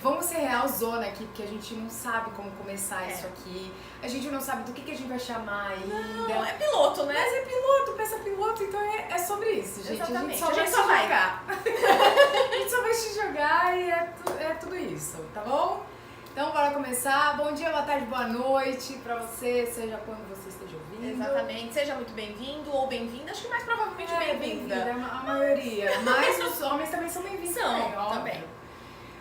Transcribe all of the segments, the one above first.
vamos ser realzona aqui, porque a gente não sabe como começar isso aqui. A gente não sabe do que a gente vai chamar ainda. Não, é piloto, né? Mas é piloto, pensa piloto, então é sobre isso, gente. Exatamente. A gente só vai jogar. A gente só vai te jogar e é tudo isso, tá bom? Então bora começar. Bom dia, boa tarde, boa noite pra você, seja quando você esteja ouvindo. Exatamente. Seja muito bem-vindo ou bem-vinda. Acho que mais provavelmente bem-vinda. A maioria. Mas os homens também são bem-vindos. Também.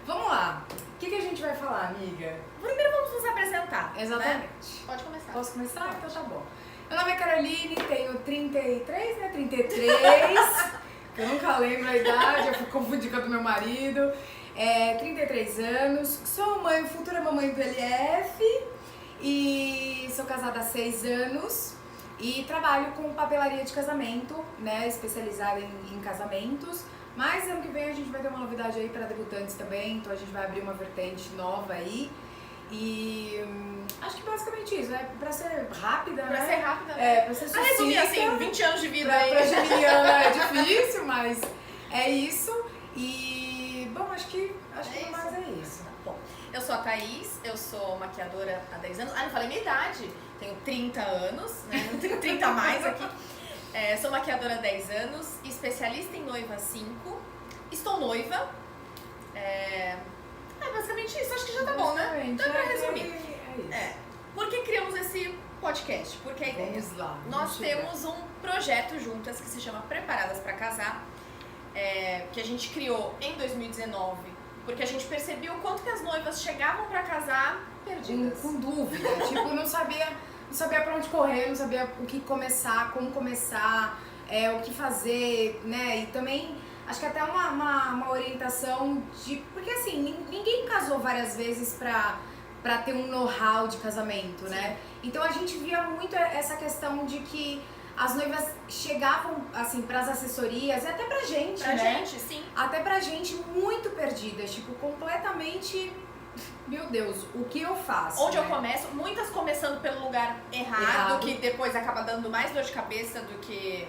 Vamos lá. O que a gente vai falar, amiga? Primeiro vamos nos apresentar. Exatamente. Né? Pode começar. Posso começar? Então tá bom. Meu nome é Caroline, tenho 33, né? 33. Eu nunca lembro a idade, eu fico confundindo com a do meu marido. 33 anos, sou mãe, futura mamãe do LF e sou casada há 6 anos e trabalho com papelaria de casamento, né? Especializada em casamentos. Mas ano que vem a gente vai ter uma novidade aí para debutantes também, então a gente vai abrir uma vertente nova aí. E acho que basicamente isso, né? Pra ser rápida, pra né? ser rápida, né? Pra ser sucinta. Pra resumir assim, 20 anos de vida aí. Pra geminiana é difícil, mas é isso. E, bom, acho que mais é isso. Bom, eu sou a Thaís, eu sou maquiadora há 10 anos. Não falei minha idade, tenho 30 anos, né? Não tenho 30 a mais aqui. Sou maquiadora há 10 anos, especialista em noiva há 5. Estou noiva. Basicamente isso, acho que já tá bom, né? Então pra resumir. É isso. Por que criamos esse podcast? Porque a ideia. Vamos lá. Nós temos um projeto juntas que se chama Preparadas para Casar, que a gente criou em 2019, porque a gente percebeu o quanto que as noivas chegavam para casar perdidas. Com dúvida, tipo, não sabia pra onde correr, não sabia o que começar, como começar, o que fazer, né? E também acho que até uma orientação de... Porque assim, ninguém casou várias vezes pra ter um know-how de casamento, né? Então a gente via muito essa questão de que as noivas chegavam, assim, pras assessorias, e até pra gente, pra né? gente, sim. Até pra gente muito perdidas, tipo, completamente... Meu Deus, o que eu faço? Onde eu começo, muitas começando pelo lugar errado, que depois acaba dando mais dor de cabeça do que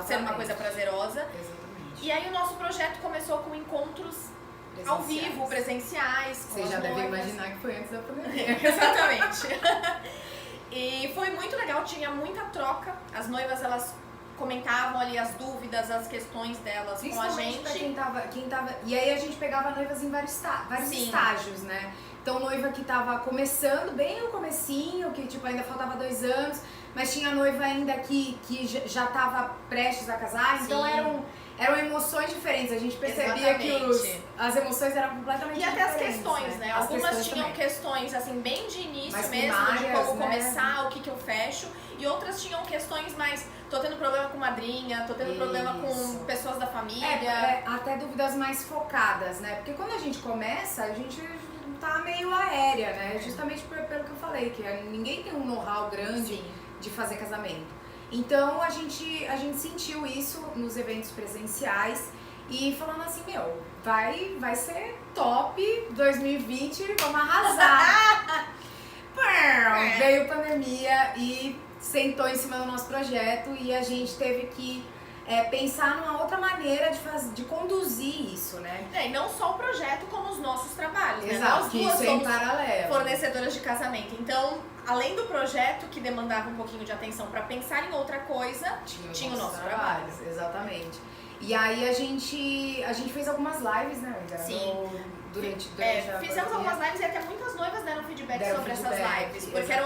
ser uma coisa prazerosa. Exatamente. E aí o nosso projeto começou com encontros ao vivo, presenciais. Você já deve imaginar que foi antes da pandemia. Exatamente. E foi muito legal, tinha muita troca. As noivas, elas comentavam ali as dúvidas, as questões delas com a gente. Pra quem tava... E aí a gente pegava noivas em vários estágios, né? Então noiva que tava começando, bem no comecinho, que tipo ainda faltava 2 anos, mas tinha noiva ainda que já tava prestes a casar, então eram emoções diferentes. A gente percebia que as emoções eram completamente diferentes. E até as questões, né? Algumas tinham questões assim bem de início mesmo, de como começar, o que eu fecho, e outras tinham questões mais... Tô tendo problema com madrinha, tô tendo problema com pessoas da família. Até dúvidas mais focadas, né? Porque quando a gente começa, a gente tá meio aérea, né? Justamente pelo que eu falei, que ninguém tem um know-how grande de fazer casamento. Então a gente sentiu isso nos eventos presenciais e falando assim, vai ser top 2020, vamos arrasar. Veio pandemia e sentou em cima do nosso projeto e a gente teve que pensar numa outra maneira de conduzir isso, né? E não só o projeto, como os nossos trabalhos, né? Exato, Nós que duas isso é em paralelo. Fornecedoras de casamento. Então, além do projeto que demandava um pouquinho de atenção para pensar em outra coisa, tinha o nosso trabalho. Exatamente. E aí a gente fez algumas lives, né, amiga? Sim. Durante fizemos algumas lives e até muitas noivas deram feedback sobre essas lives. Porque é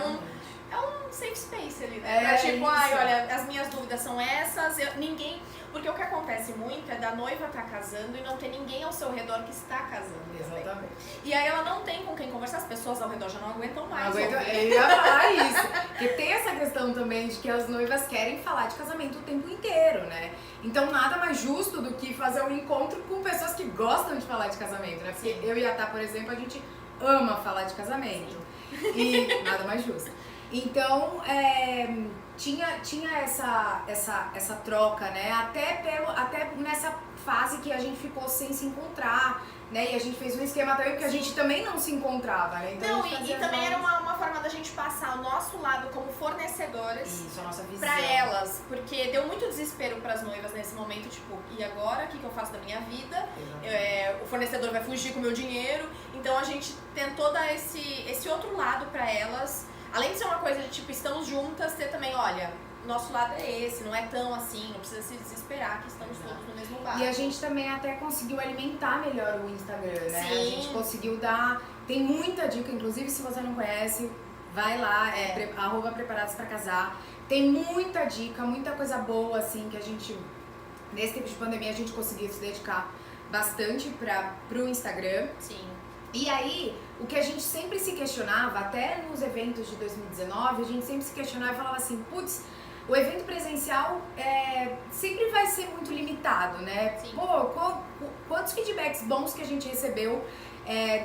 um safe space ali, né? Pra tipo, olha, as minhas dúvidas são essas, ninguém... Porque o que acontece muito é da noiva estar casando e não ter ninguém ao seu redor que está casando. Exatamente. Também. E aí ela não tem com quem conversar, as pessoas ao redor já não aguentam mais. Eu ia falar isso. Porque tem essa questão também de que as noivas querem falar de casamento o tempo inteiro, né? Então nada mais justo do que fazer um encontro com pessoas que gostam de falar de casamento, né? Porque eu e a Tá, por exemplo, a gente ama falar de casamento. E nada mais justo. Então, tinha essa troca, né? Até nessa fase que a gente ficou sem se encontrar, né? E a gente fez um esquema também, porque a gente também não se encontrava, né? Então, e também era uma forma da gente passar o nosso lado como fornecedoras. Isso, a nossa visão. Pra elas, porque deu muito desespero pras noivas nesse momento, tipo, e agora? O que eu faço da minha vida? O fornecedor vai fugir com o meu dinheiro. Então a gente tentou dar esse outro lado pra elas. Além de ser uma coisa de, tipo, estamos juntas, ter também, olha, nosso lado é esse, não é tão assim, não precisa se desesperar que estamos todos no mesmo barco. E a gente também até conseguiu alimentar melhor o Instagram, né? Sim. A gente conseguiu dar... Tem muita dica, inclusive se você não conhece, vai lá, @preparados pra casar. Tem muita dica, muita coisa boa, assim, que a gente... Nesse tempo de pandemia a gente conseguiu se dedicar bastante pro Instagram. Sim. E aí, o que a gente sempre se questionava, até nos eventos de 2019, a gente sempre se questionava e falava assim, putz, o evento presencial sempre vai ser muito limitado, né? Sim. Pô, quantos feedbacks bons que a gente recebeu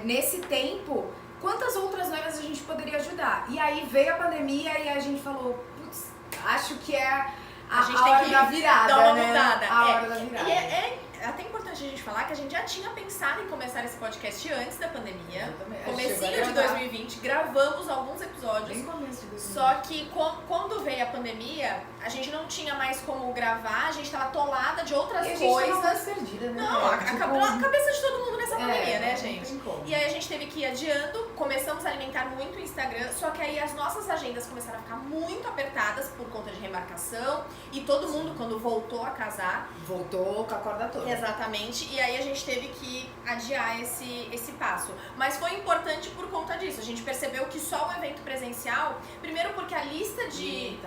nesse tempo, quantas outras noivas a gente poderia ajudar? E aí veio a pandemia e a gente falou, putz, acho que é a hora da virada, dar uma né? mudada. A hora da virada. E é até importante a gente falar que a gente já tinha pensado em começar esse podcast antes da pandemia. Comecinho de 2020, gravamos alguns episódios. Bem começo de 2020. Só que quando veio a pandemia, a gente não tinha mais como gravar, a gente tava atolada de outras e a coisas. gente tava perdida, né? Não, a cabeça de todo mundo nessa pandemia, né, não gente? tem como. E aí a gente teve que ir adiando, começamos a alimentar muito o Instagram, só que aí as nossas agendas começaram a ficar muito apertadas por conta de remarcação e todo mundo, quando voltou a casar... Voltou com a corda toda. Exatamente, e aí a gente teve que adiar esse passo. Mas foi importante por conta disso, a gente percebeu que só o evento presencial, primeiro porque a lista de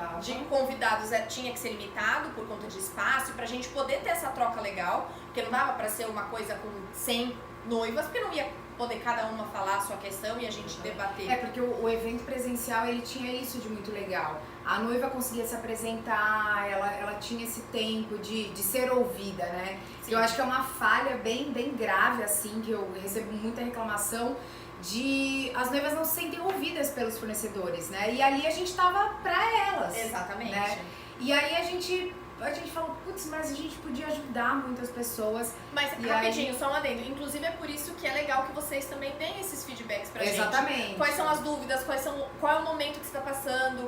convidados tinha que ser limitado por conta de espaço, pra gente poder ter essa troca legal, porque não dava pra ser uma coisa com 100 noivas, porque não ia poder cada uma falar a sua questão e a gente debater. Porque o evento presencial, ele tinha isso de muito legal. A noiva conseguia se apresentar, ela tinha esse tempo de ser ouvida, né? Sim. Eu acho que é uma falha bem grave, assim, que eu recebo muita reclamação de as noivas não se sentem ouvidas pelos fornecedores, né? E ali a gente tava pra elas. Exatamente. Né? E aí a gente falou, putz, mas a gente podia ajudar muitas pessoas. Mas rapidinho, só um adendo. Inclusive é por isso que é legal que vocês também deem esses feedbacks pra gente. Exatamente. Quais são as dúvidas, qual é o momento que você tá passando,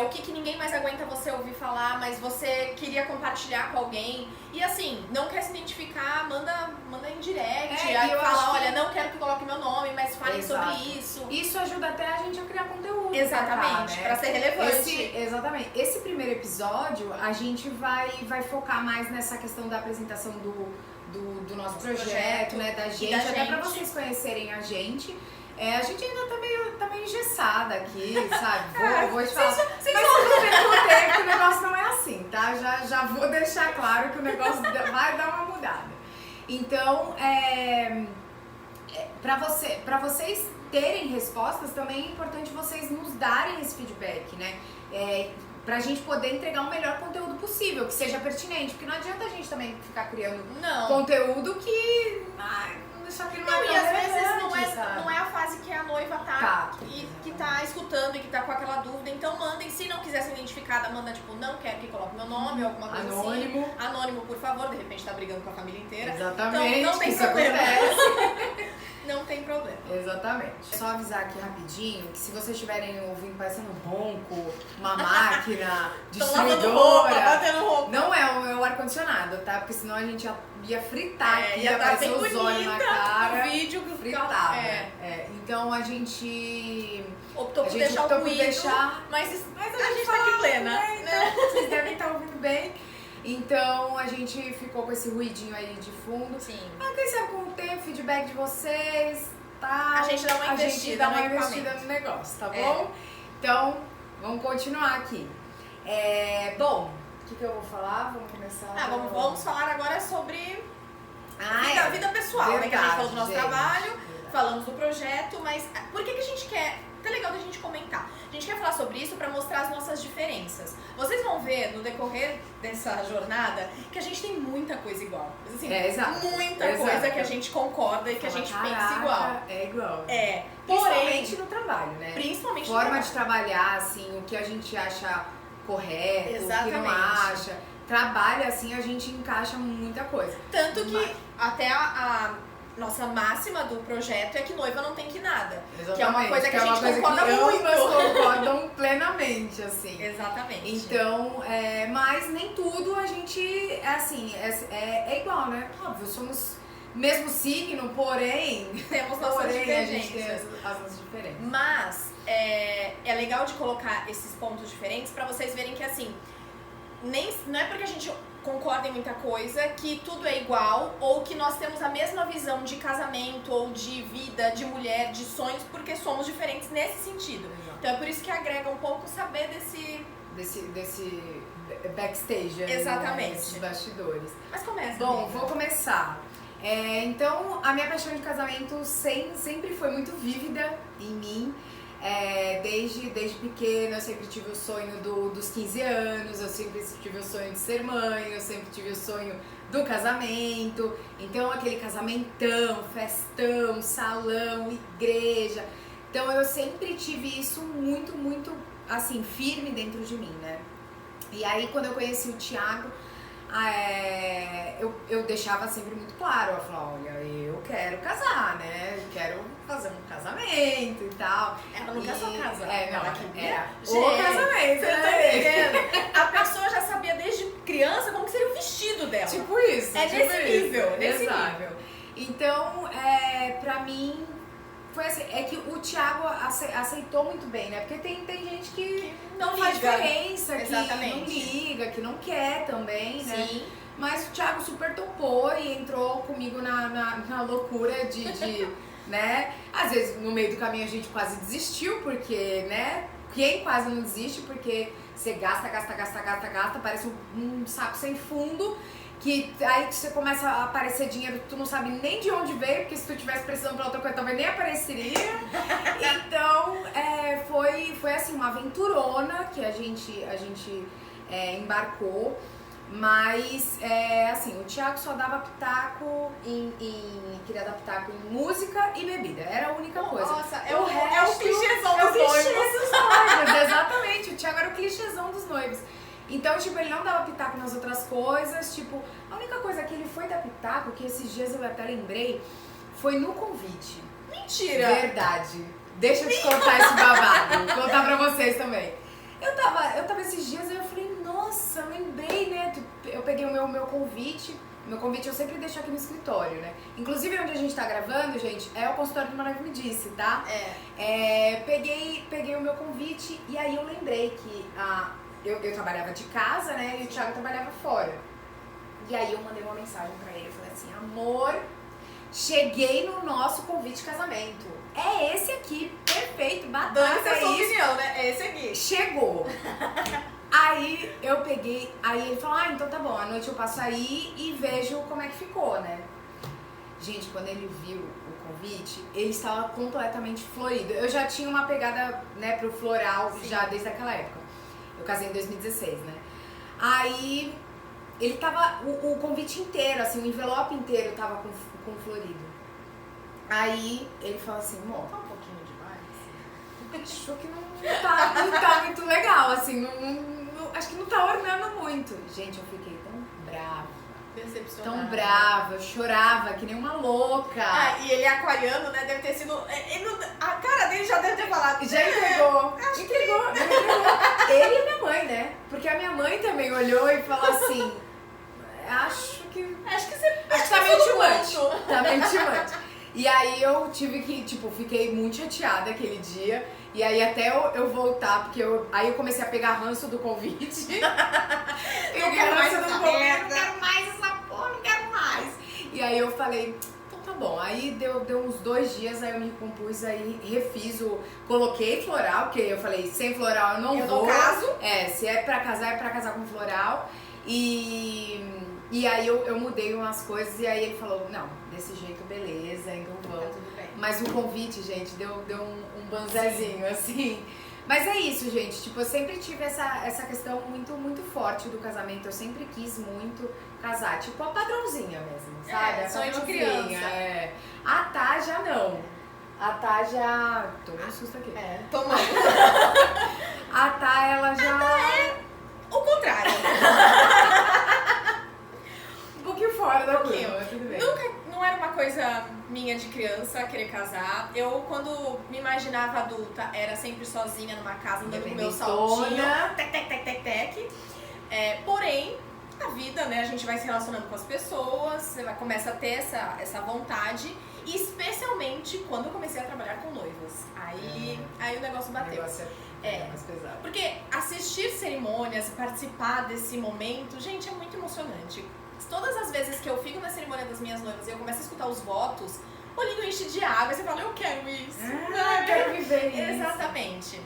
o que ninguém mais aguenta você ouvir falar, mas você queria compartilhar com alguém. E assim, não quer se identificar, manda em direct. Aí fala, olha, não quero que coloque meu nome, mas falem sobre isso. Isso ajuda até a gente a criar conteúdo. Exatamente, pra ser relevante. Exatamente. Esse primeiro episódio, a gente vai focar mais nessa questão da apresentação do nosso projeto, né, da gente, até pra vocês conhecerem a gente. A gente ainda tá meio engessada aqui, sabe? Vou te falar. Mas vocês vão ver com o tempo que o negócio não é assim, tá? Já vou deixar claro que o negócio vai dar uma mudada. Então, pra vocês terem respostas, também é importante vocês nos darem esse feedback, né? Pra gente poder entregar o melhor conteúdo possível, que seja pertinente, porque não adianta a gente também ficar criando conteúdo que deixa aquilo não, e às vezes não é a fase que a noiva tá e que tá escutando e que tá com aquela dúvida, então mandem, se não quiser ser identificada, manda tipo, não quero que coloque meu nome ou alguma coisa anônimo. Assim. Anônimo, por favor, de repente tá brigando com a família inteira. Exatamente. Então não tem problema. Não tem problema. Exatamente. Só avisar aqui rapidinho que se vocês estiverem ouvindo parecendo um ronco, uma máquina, destruidora, batendo roupa. Não é o ar-condicionado, tá? Porque senão a gente ia fritar aqui, ia aparecer o ozônio na cara. No vídeo fritava. Então a gente optou por deixar o ruído, mas a gente tá aqui plena. Né? Então, vocês devem estar ouvindo bem. Então a gente ficou com esse ruidinho aí de fundo. Sim. Mas quem sabe com o tempo, feedback de vocês, tá? A gente dá uma investida no negócio, tá bom? Então, vamos continuar aqui. Bom, o que eu vou falar? Vamos começar. Vamos falar agora sobre vida pessoal, verdade, né? Que a gente falou do nosso trabalho, falamos do projeto, mas por que a gente quer até legal da gente comentar. A gente quer falar sobre isso pra mostrar as nossas diferenças. Vocês vão ver no decorrer dessa jornada que a gente tem muita coisa igual. Mas, assim, muita coisa que a gente concorda e que a gente pensa igual. É igual. Principalmente no trabalho, né? Principalmente forma de trabalhar, assim, o que a gente acha correto, exatamente. O que não acha. Trabalho, assim, a gente encaixa muita coisa. Tanto que até a nossa máxima do projeto é que noiva não tem que nada. Exatamente. Que é uma coisa que a gente concorda muito. Concordam plenamente, assim. Exatamente. Então, mas nem tudo a gente, assim, é igual, né? Óbvio, somos mesmo signo, porém... Temos nossas diferenças. A gente tem as nossas diferenças. Mas, é legal de colocar esses pontos diferentes pra vocês verem que, assim, não é porque a gente concorda em muita coisa que tudo é igual ou que nós temos a mesma visão de casamento ou de vida, de mulher, de sonhos, porque somos diferentes nesse sentido. Exato. Então é por isso que agrega um pouco saber desse backstage. Exatamente. Desses bastidores. Mas começa. Bom, amiga. vou começar. Então, a minha paixão de casamento sempre foi muito vívida em mim. Desde pequena eu sempre tive o sonho dos 15 anos, eu sempre tive o sonho de ser mãe, eu sempre tive o sonho do casamento. Então aquele casamentão, festão, salão, igreja. Então eu sempre tive isso muito, muito assim, firme dentro de mim, né? E aí quando eu conheci o Thiago, eu deixava sempre muito claro, eu falava, olha, eu quero casar, né? Eu quero fazer um casamento e tal. Ela nunca só casa. Ela queria o Gente, casamento, você tá né? entendendo? A pessoa já sabia desde criança como que seria o vestido dela. Tipo isso. Nesse nível, nesse Exato. nível. Então, pra mim, foi assim, é que o Thiago aceitou muito bem, né? Porque tem gente que não faz diferença, exatamente. Que não liga, que não quer também, né? Sim. Mas o Thiago super topou e entrou comigo na loucura de né? Às vezes no meio do caminho a gente quase desistiu, porque, né? Quem quase não desiste, porque você gasta, parece um saco sem fundo. Que aí você começa a aparecer dinheiro, tu não sabe nem de onde veio, porque se tu tivesse precisando pra outra coisa, talvez nem apareceria. Então, foi assim, uma aventurona que a gente embarcou. Mas, assim, o Thiago só dava pitaco queria dar pitaco em música e bebida. Era a única coisa. Nossa, é o clichêzão dos noivos. Exatamente, o Thiago era o clichêzão dos noivos. Então, tipo, ele não dava pitaco nas outras coisas, tipo, a única coisa que ele foi dar pitaco, que esses dias eu até lembrei, foi no convite. Mentira! Verdade. Deixa eu te contar esse babado, vou contar pra vocês também. Eu tava esses dias e eu falei, nossa, lembrei, né, eu peguei o meu convite eu sempre deixo aqui no escritório, né, inclusive onde a gente tá gravando, gente, é o consultório do Maravilha Me Disse, tá? Peguei o meu convite e aí eu lembrei que eu trabalhava de casa, né, e o Thiago trabalhava fora. E aí eu mandei uma mensagem pra ele, eu falei assim, amor, cheguei no nosso convite de casamento. É esse aqui, perfeito, batata, Dane-se a sua opinião, né? É esse aqui. Chegou. Aí eu peguei, aí ele falou, então tá bom, à noite eu passo aí e vejo como é que ficou, né? Gente, quando ele viu o convite, ele estava completamente florido. Eu já tinha uma pegada, né, pro floral. Sim. Já desde aquela época. Eu casei em 2016, né? Aí ele tava, o convite inteiro, assim, o envelope inteiro tava com florido. Aí ele falou assim, amor, tá um pouquinho demais. Acho que não tá muito legal, assim, acho que não tá ornando muito. Gente, eu fiquei tão brava. Decepcionada. Tão brava, eu chorava que nem uma louca. E ele aquariano, né, deve ter sido... a cara dele já deve ter falado. Já entregou. Entregou. Ele e minha mãe, né? Porque a minha mãe também olhou e falou assim, acho que tá meio timante. Tá meio timante. E aí eu tive que, tipo, fiquei muito chateada aquele dia. E aí até eu voltar, porque aí eu comecei a pegar ranço do convite. Não quero mais essa merda. Não quero mais essa porra, não quero mais. E aí eu falei, então tá bom. Aí deu uns 2 dias, aí eu me recompus, aí refiz coloquei floral, porque eu falei, sem floral eu não vou. Eu não caso. Se é pra casar com floral. E E aí eu mudei umas coisas e aí ele falou, não, desse jeito beleza, então vamos. Tá tudo bem. Mas o convite, gente, deu um banzezinho, assim. Mas é isso, gente. Tipo, eu sempre tive essa questão muito, muito forte do casamento. Eu sempre quis muito casar. Tipo, a padrãozinha mesmo, sabe? A sonho de padrãozinha, criança. É. A Tá já não. A Tá já... Tomei um susto aqui. Tomando. A Tá, ela já... O contrário. Um pouquinho fora da pouquinho. curva, tudo bem. Não era uma coisa minha de criança querer casar. Eu, quando me imaginava adulta, era sempre sozinha numa casa, andando com meu saltinho. Tec. Porém, a vida, né? A gente vai se relacionando com as pessoas, você começa a ter essa vontade. E especialmente quando eu comecei a trabalhar com noivas. Aí o negócio bateu. O negócio é mais pesado. Porque assistir cerimônias, participar desse momento, gente, é muito emocionante. Todas as vezes que eu fico na cerimônia das minhas noivas e eu começo a escutar os votos, o olhinho enche de água e você fala, eu quero isso. Eu quero viver isso. Exatamente.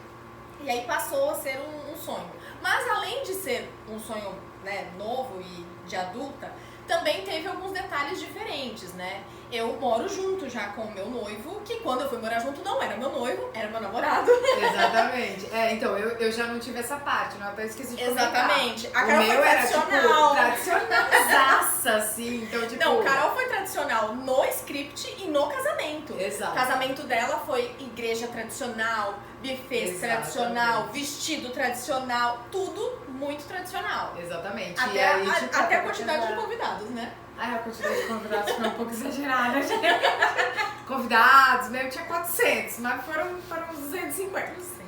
E aí passou a ser um sonho. Mas além de ser um sonho, né, novo e de adulta, também teve alguns detalhes diferentes, né? Eu moro junto já com o meu noivo, que quando eu fui morar junto não era meu noivo, era meu namorado. Exatamente. Então, eu já não tive essa parte, não até esqueci de comentar. Exatamente. A O Carol meu foi era, tipo, tradicional. tradicionalzaça, assim. Então, tipo... Não, Carol foi tradicional no script e no casamento. Exato. O casamento dela foi igreja tradicional, buffet tradicional, vestido tradicional, tudo muito tradicional. Exatamente. Até, e aí, tipo, até a quantidade de convidados, né? A quantidade de convidados foi um pouco exagerada, gente. Convidados, mesmo tinha 400, mas foram uns 250. Sim.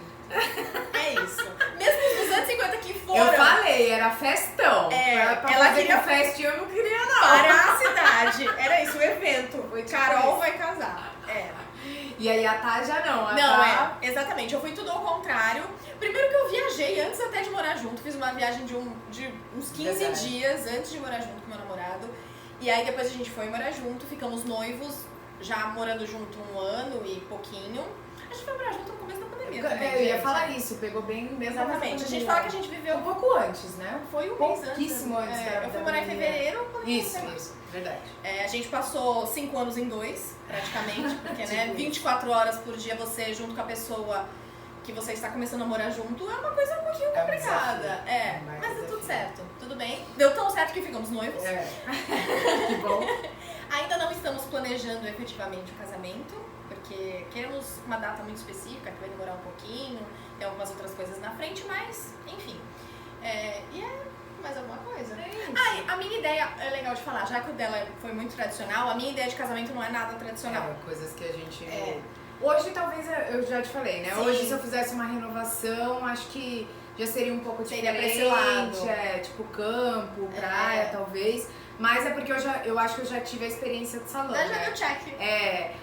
É isso. Mesmo os 250 que foram... Eu falei, era festão. Pra ela fazer queria com festinha, eu não queria, não. Para a cidade. Era isso, o evento. Foi tipo Carol isso. vai casar. E aí a Tá já não. Não, exatamente. Eu fui tudo ao contrário. Primeiro que eu viajei antes até de morar junto. Fiz uma viagem de uns 15 dias antes de morar junto com meu namorado. E aí depois a gente foi morar junto, ficamos noivos, já morando junto 1 ano e pouquinho. A gente foi morar junto no começo da pandemia também, Eu ia gente. falar isso, pegou bem... Exatamente. A gente fala que a gente viveu... Um pouco antes, né? Foi um mês antes. Pouquíssimo antes da Eu fui morar em pandemia. fevereiro. Isso, verdade. A gente passou 5 anos em 2, praticamente, porque, né, Tipo 24 horas por dia você junto com a pessoa que você está começando a morar junto é uma coisa um pouquinho complicada. Mas deu tudo certo, tudo bem. Deu tão certo que ficamos noivos. Que bom. Ainda não estamos planejando efetivamente o casamento, porque queremos uma data muito específica, que vai demorar um pouquinho, tem algumas outras coisas na frente, mas, enfim. Mais alguma coisa? A minha ideia, é legal de falar, já que o dela foi muito tradicional, a minha ideia de casamento não é nada tradicional. Coisas que a gente... Hoje, talvez, eu já te falei, né? Sim. Hoje, se eu fizesse uma renovação, acho que já seria um pouco Seria diferente. pra esse lado. Tipo campo, praia, talvez. Mas é porque eu acho que eu já tive a experiência de salão, Já né? deu check.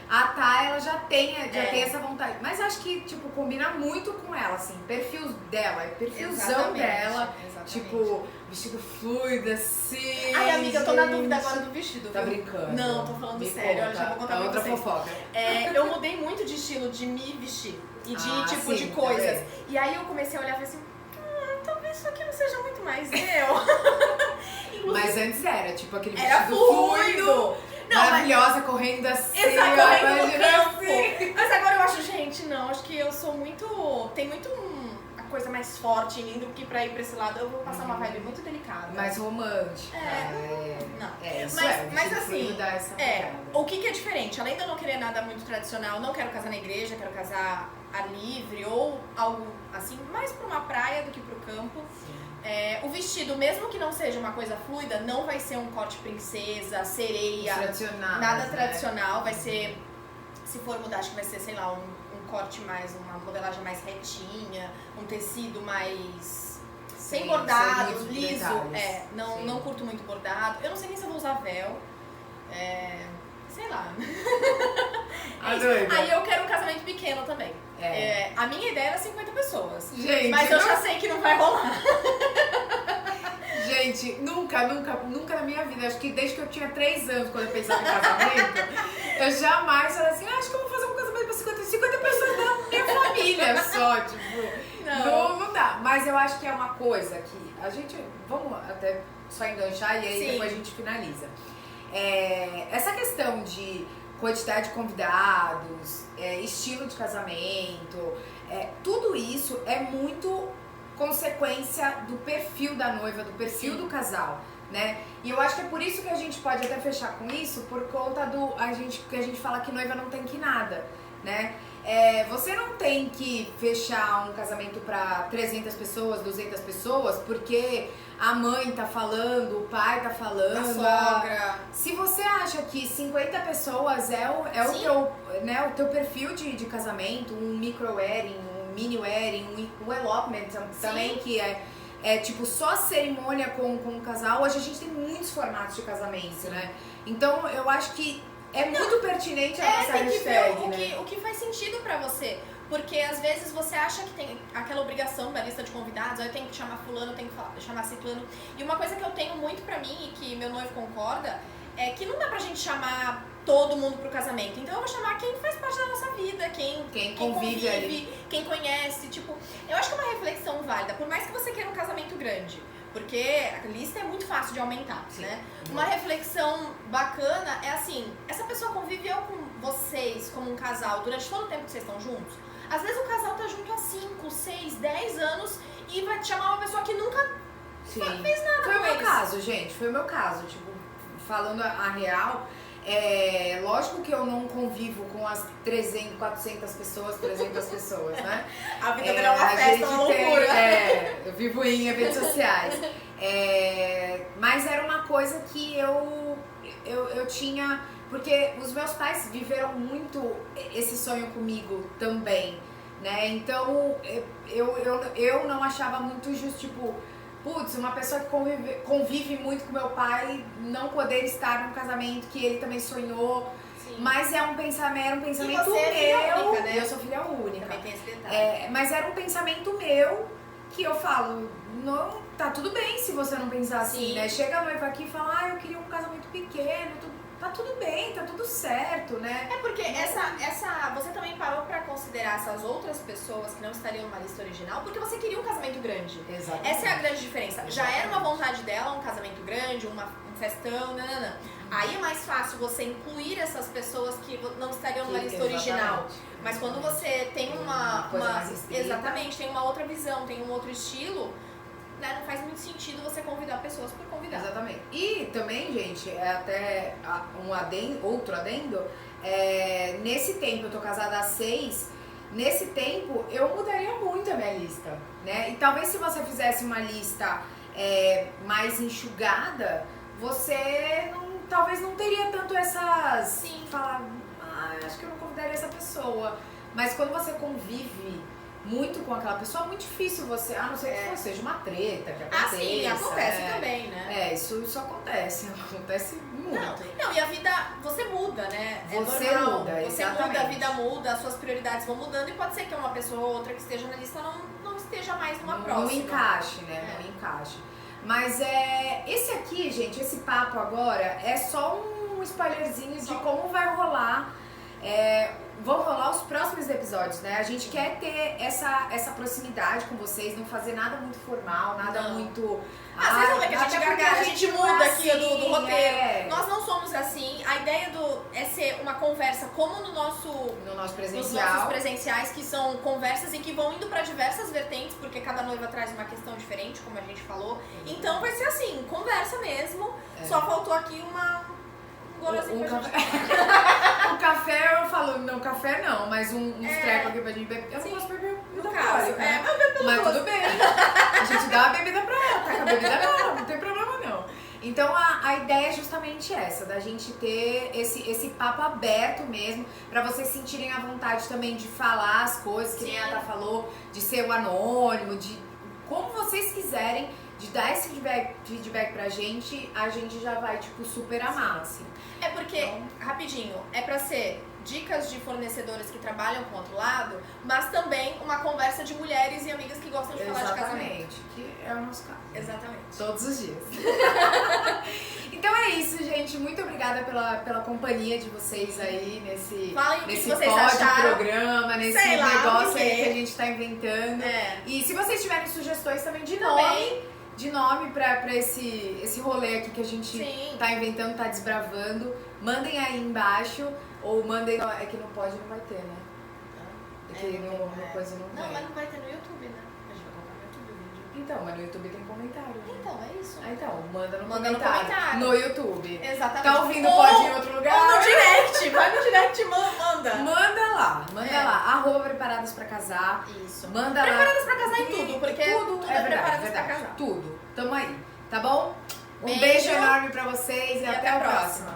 A Tá, ela já tem essa vontade. Mas acho que, tipo, combina muito com ela, assim. Perfil dela, perfilzão dela. Exatamente. Tipo, vestido fluido, assim. Ai, amiga, eu tô na dúvida gente. agora do vestido. Tá viu? brincando? Não, tô falando Me sério. conta. Eu já vou contar pra outra vocês. fofoca. Eu mudei muito de estilo de me vestir. E de tipo de sim, coisas. também. E aí eu comecei a olhar e falei assim, talvez isso aqui não seja muito mais eu. Mas antes era, tipo, aquele Era vestido fluido. Não, maravilhosa, correndo assim, Exato, correndo no imagina campo. assim. Mas agora eu acho, gente, não, acho que eu sou muito... Tem muito a coisa mais forte em mim do que pra ir pra esse lado. Eu vou passar uma vibe muito delicada. Mais romântica. Não. Isso Mas assim, dá essa o que é diferente? Além de eu não querer nada muito tradicional, não quero casar na igreja, quero casar ar livre ou algo assim, mais pra uma praia do que pro campo. O vestido, mesmo que não seja uma coisa fluida, não vai ser um corte princesa, sereia, nada tradicional. Vai ser, se for mudar, acho que vai ser, sei lá, um corte mais, uma modelagem mais retinha, um tecido mais sem bordados, liso. Não curto muito bordado. Eu não sei nem se eu vou usar véu. Sei lá. Aí eu quero um casamento pequeno também. A minha ideia era 50 pessoas. Gente, mas eu já sei que não vai rolar. Gente, nunca na minha vida, acho que desde que eu tinha 3 anos, quando eu pensava em casamento, eu jamais falei assim, acho que eu vou fazer um casamento pra 50 pessoas da minha família só, tipo, não dá. mas eu acho que é uma coisa que a gente, vamos até só enganchar e aí depois a gente finaliza. Essa questão de quantidade de convidados, estilo de casamento, tudo isso é muito consequência do perfil da noiva, do perfil do casal, né? E eu acho que é por isso que a gente pode até fechar com isso, por conta que a gente fala que noiva não tem que nada, né? Você não tem que fechar um casamento para 300 pessoas, 200 pessoas, porque a mãe tá falando, o pai tá falando, a sogra. Se você acha que 50 pessoas é o teu perfil de casamento, um micro-wedding, um mini-wedding, um elopement também, que é tipo só cerimônia com o casal. Hoje a gente tem muitos formatos de casamento, né? Então eu acho que é muito pertinente a nossa hashtag, né? O que faz sentido pra você. Porque às vezes você acha que tem aquela obrigação da lista de convidados, eu tenho que chamar fulano, eu tenho que chamar ciclano. E uma coisa que eu tenho muito pra mim e que meu noivo concorda é que não dá pra gente chamar todo mundo pro casamento. Então eu vou chamar quem faz parte da nossa vida, quem convive ali, quem conhece. Tipo, eu acho que é uma reflexão válida, por mais que você queira um casamento grande. Porque a lista é muito fácil de aumentar, né? Uma reflexão bacana é assim, essa pessoa conviveu com vocês como um casal durante todo o tempo que vocês estão juntos? Às vezes o casal tá junto há 5, 6, 10 anos e vai te chamar uma pessoa que nunca fez nada com eles. Foi o meu caso, gente, foi o meu caso. Tipo, falando a real, lógico que eu não convivo com as 300, 400 pessoas, 300 pessoas, né? A vida dela é uma festa, uma loucura. Eu vivo em eventos sociais. Mas era uma coisa que eu tinha... Porque os meus pais viveram muito esse sonho comigo também, né? Então, eu não achava muito justo, tipo... Putz, uma pessoa que convive muito com meu pai não poder estar num casamento que ele também sonhou. Sim. Mas era um pensamento e você meu. É filha única, né? Eu sou filha única. Também tem esse detalhe. Mas era um pensamento meu que eu falo, não, tá tudo bem se você não pensar assim, né? Chega a noiva aqui e fala, eu queria um casamento pequeno, tá tudo bem, tá tudo certo, né? É porque você também parou pra considerar essas outras pessoas que não estariam numa lista original, porque você queria um casamento grande. Exatamente. Essa é a grande diferença. Exatamente. Já era uma vontade dela, um casamento grande, um festão, nananã. Aí é mais fácil você incluir essas pessoas que não estariam numa lista original. Mas quando você tem uma coisa mais restrita. Exatamente, tem uma outra visão, tem um outro estilo, né, não faz muito sentido você convidar pessoas por convidar. Exatamente. E também, gente, até outro adendo, nesse tempo, eu tô casada há 6, nesse tempo eu mudaria muito a minha lista, né? E talvez se você fizesse uma lista mais enxugada, você talvez não teria tanto essas... Sim. Falar, acho que eu não convidaria essa pessoa. Mas quando você convive muito com aquela pessoa, é muito difícil você, a não ser que seja uma treta, que aconteça. Sim, acontece também, né? Isso acontece muito. Não, e a vida, você muda, né? Você muda, você exatamente. muda, a vida muda, as suas prioridades vão mudando e pode ser que uma pessoa ou outra que esteja na lista não esteja mais numa próxima. Não encaixe, né? Não encaixe. Mas esse aqui, gente, esse papo agora é só um spoilerzinho de como vai rolar. Vão rolar os próximos episódios, né? A gente quer ter essa proximidade com vocês, não fazer nada muito formal, nada muito... Às vezes não é que a gente gargara, a gente muda aqui do roteiro. Nós não somos assim. A ideia é ser uma conversa como no nosso presencial. Nos nossos presenciais, que são conversas e que vão indo para diversas vertentes, porque cada noiva traz uma questão diferente, como a gente falou. Então vai ser assim, conversa mesmo. Só faltou aqui o café eu falo, não, café não, mas uns trecos aqui pra gente beber. Eu não posso beber no caso, né? Mas tudo bem. A gente dá uma bebida pra ela, tá com a bebida não tem problema não. Então a ideia é justamente essa, da gente ter esse papo aberto mesmo, pra vocês sentirem a vontade também de falar as coisas, que nem a Tá falou, de ser o anônimo, de como vocês quiserem, de dar esse feedback pra gente, a gente já vai, tipo, super amar, assim. É porque, rapidinho, é pra ser dicas de fornecedores que trabalham com o outro lado, mas também uma conversa de mulheres e amigas que gostam de falar de casamento. Exatamente, que é o nosso caso. Exatamente. Todos os dias. Então é isso, gente. Muito obrigada pela companhia de vocês aí nesse vocês acharam. programa, nesse negócio aí que a gente tá inventando. E se vocês tiverem sugestões também de nome pra esse rolê aqui que a gente tá inventando, tá desbravando, mandem aí embaixo. Ou mandem. É que não pode, não vai ter, né? É que no coisa não tem. Não, mas não vai ter no YouTube, né? A gente vai colocar no YouTube o vídeo. Então, mas no YouTube tem comentário. Né? Então, é isso. Então, manda no comentário. comentário. No YouTube. Exatamente. Tá ouvindo pode ir em outro lugar? Ou no direct. Vai no direct e manda. Manda lá. @preparadas pra casar. Isso. Manda preparadas lá. pra casar em tudo, porque tudo é preparadas verdade. pra casar. Tudo. Tamo aí. Tá bom? Um beijo enorme pra vocês e até a próxima.